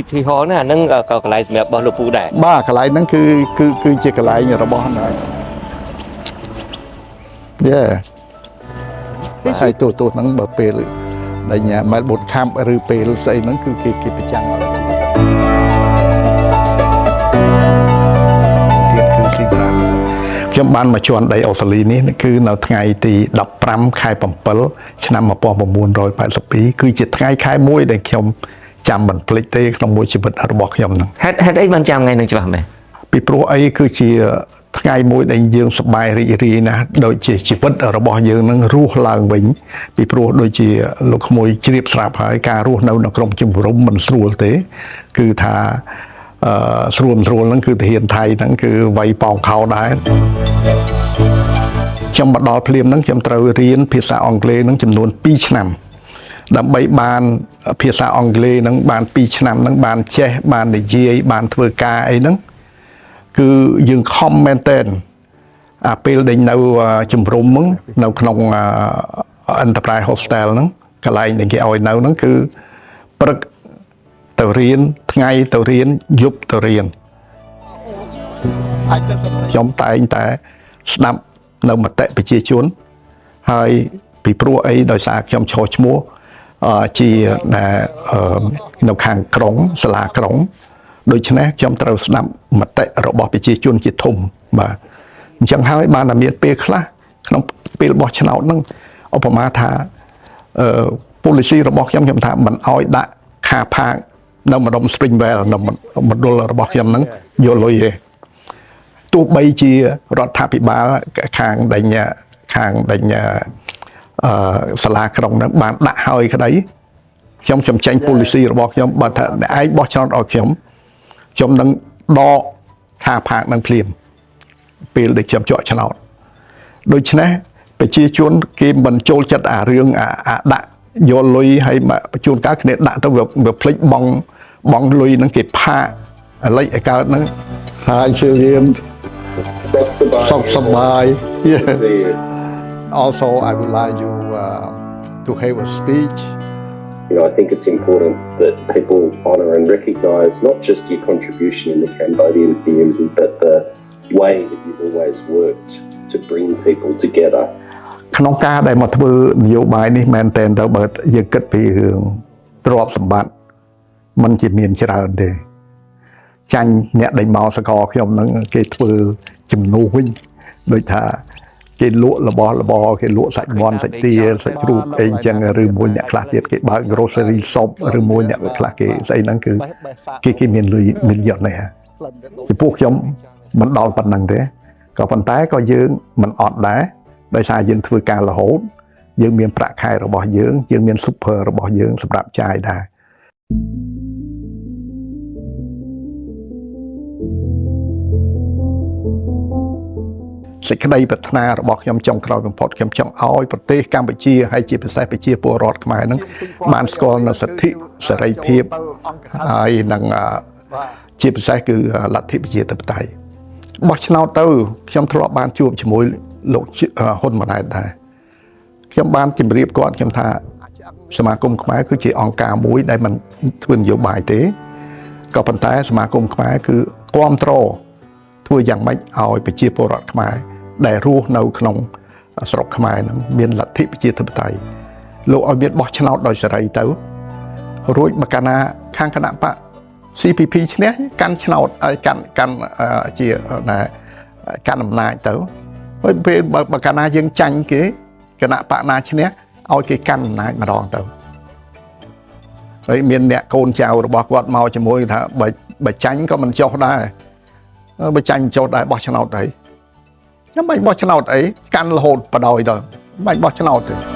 thì họ nè nâng cái lại xem bao lục bù đại ba cái lại nâng cứ chỉ cái lại nhà nó bỏ này yeah hai tôi nâng bờ pê đây nhà mà bột cam rư pê xây nâng cứ cái bị chăngខ្ញុំបានមកជន់ដីអូស្ត្រាលីនេះគឺនៅថ្ងៃទី15ខែ7ឆ្នាំ1982គឺជាថ្ងៃខែមួយដែលខ្ញុំចាំមិនភ្លេចទេក្នុងមួយជីវិតរបស់ខ្ញុំហ្នឹងហេតុអីបានចាំថ្ងៃហ្នឹងច្បាស់មែនពីព្រោះអីគឺជាថ្ងៃមួយដែលយើងសប្បាយរីករាយណាស់ដូចជាជីវិតរបស់យើងនឹងរស់ឡើងវិញពីព្រោះដូចជាលោកក្មួយជ្រាបស្រាប់ហើយការរស់នៅក្នុងជំរំមិនស្រួលទេគឺថាស្រួលហ្នឹងគឺទាហានថៃហ្នឹងគឺវាយប៉ោងខោដែរខ្ញុំមកដល់ភ្លាមហ្នឹងខ្ញុំត្រូវរៀនភាសាអង់គ្លេសហ្នឹងចំនួន2ឆ្នាំដើម្បីបានភាសាអង់គ្លេសហ្នឹងបាន2ឆ្នាំហ្នឹងបានចេះបាននិយាយបានធ្វើការអីហ្នឹងគឺយើងខំមែនតើពេលដែលនៅជំរំហ្នឹងនៅក្នុង Enterprise Hostel ហ្នឹងកន្លែងដែលគេឲ្យនៅហ្នឹងគឺព្រឹកទៅរៀនថ្ងៃទៅរៀនយប់ទៅរៀនខ្ញុំតែងតែស្ដាប់នៅមតិប្រជាជនហើយពីព្រោះអីដោយសារខ្ញុំឈរឈ្មោះជានៅខាងក្រុងសាលាក្រុងដូច្នេះខ្ញុំត្រូវស្ដាប់មតិរបស់ប្រជាជនជាធំបាទអញ្ចឹងហើយបានតែមានពេលខ្លះក្នុងពេលបោះឆ្នោតហ្នឹងឧបមាថា policy របស់ខ្ញុំថាមិនអោយដាក់ខាផាកនៅម្ដុំ Springwell នៅមណ្ឌលរបស់ខ្ញុំហ្នឹងយកលុយទេទោះបីជារដ្ឋាភិបាលខាងដេញសាលាក្រុងហ្នឹងបានដាក់ហើយក្តីខ្ញុំចេញ policy របស់ខ្ញុំបើថាឯងបោះឆ្នោតឲ្យខ្ញុំនឹងដកខាផាកនឹងភ្លាមពេលដែលខ្ញុំជាប់ឆ្នោតដូច្នេះប្រជាជនគេមិនចូលចិត្តអារឿងអាដាក់យកលុយឲ្យមកជួនកាលគ្នាដាក់ទៅវាភ្លេចបងលុយហ្នឹងគេផាកលេខឲ្យកើតហ្នឹងហើយជឿរៀនសុខសប្បាយ Also I would like you to have a speech. You know, I think it's important that people honour and recognise not just your contribution in the Cambodian community, but the way that you've always worked to bring people together. ក្នុងការដែលមកធ្វើនយោបាយនេះមែនតើទៅបើយើងគិតពីរឿងទ្រព្យសម្បត្តិมันជាមានច្រើនទេចាញ់អ្នកដេញមកសកលខ្ញុំហ្នឹងគេធ្វើជំនួសវិញដូចថាគេលក់របស់គេលក់សាច់មាន់សាច់ទាសាច់ជ្រូកអីចឹងឬមួយអ្នកខ្លះទៀតគេបើក grocery shop ឬមួយអ្នកខ្លះគេស្អីហ្នឹងគឺគេមានលុយមីលីយ៉ុននេះពីពួកខ្ញុំមិនដល់ប៉ុណ្ណឹងទេក៏ប៉ុន្តែក៏យើងមិនអត់ដែរដោយសារយើងធ្វើការរហូតយើងមានប្រាក់ខែរបស់យើងមាន super របស់យើងសម្រាប់ចាយដែរសេចក្តីប្រាថ្នារបស់ខ្ញុំចុងក្រោយបំផុតខ្ញុំចង់ឲ្យប្រទេសកម្ពុជាហើយជាពិសេសប្រជាពលរដ្ឋខ្មែរនឹងបានស្គាល់នូវសិទ្ធិសេរីភាពហើយនឹងជាពិសេសគឺលទ្ធិប្រជាធិបតេយ្យបោះឆ្នោតទៅខ្ញុំធ្លាប់បានជួបជាមួយលោកហ៊ុនម៉ាណែតដែរខ្ញុំបានជម្រាបគាត់ខ្ញុំថាសមាគមខ្មែរគឺជាអង្គការមួយដែលមិនធ្វើនយោបាយទេក៏ប៉ុន្តែសមាគមខ្មែរគឺគាំទ្រធ្វើយ៉ាងម៉េចឲ្យប្រជាពលរដ្ឋខ្មែរដែលរស់នៅក្នុងស្រុកខ្មែរនឹងមានលទ្ធិប្រជាធិបតេយ្យលោកឲ្យមានបោះឆ្នោតដោយសេរីទៅរួចបើកាលណាខាងគណៈបក CPP ឈ្នះកាន់ឆ្នោតឲ្យកាន់ជាកាន់អំណាចទៅហើយពេលបើកាលណាយើងចាញ់គេគណៈបកណាឈ្នះឲ្យគេកាន់អំណាចម្ដងទៅហើយមានអ្នកកូនចៅរបស់គាត់មកជាមួយថាបើចាញ់ក៏មិនចុះដែរបើចាញ់ចុះដែរបោះឆ្នោតអីខ្ញុំមិនបោះឆ្នោតអីកាន់រហូតបដ ாய் ទៅមិនបោះឆ្នោតទេ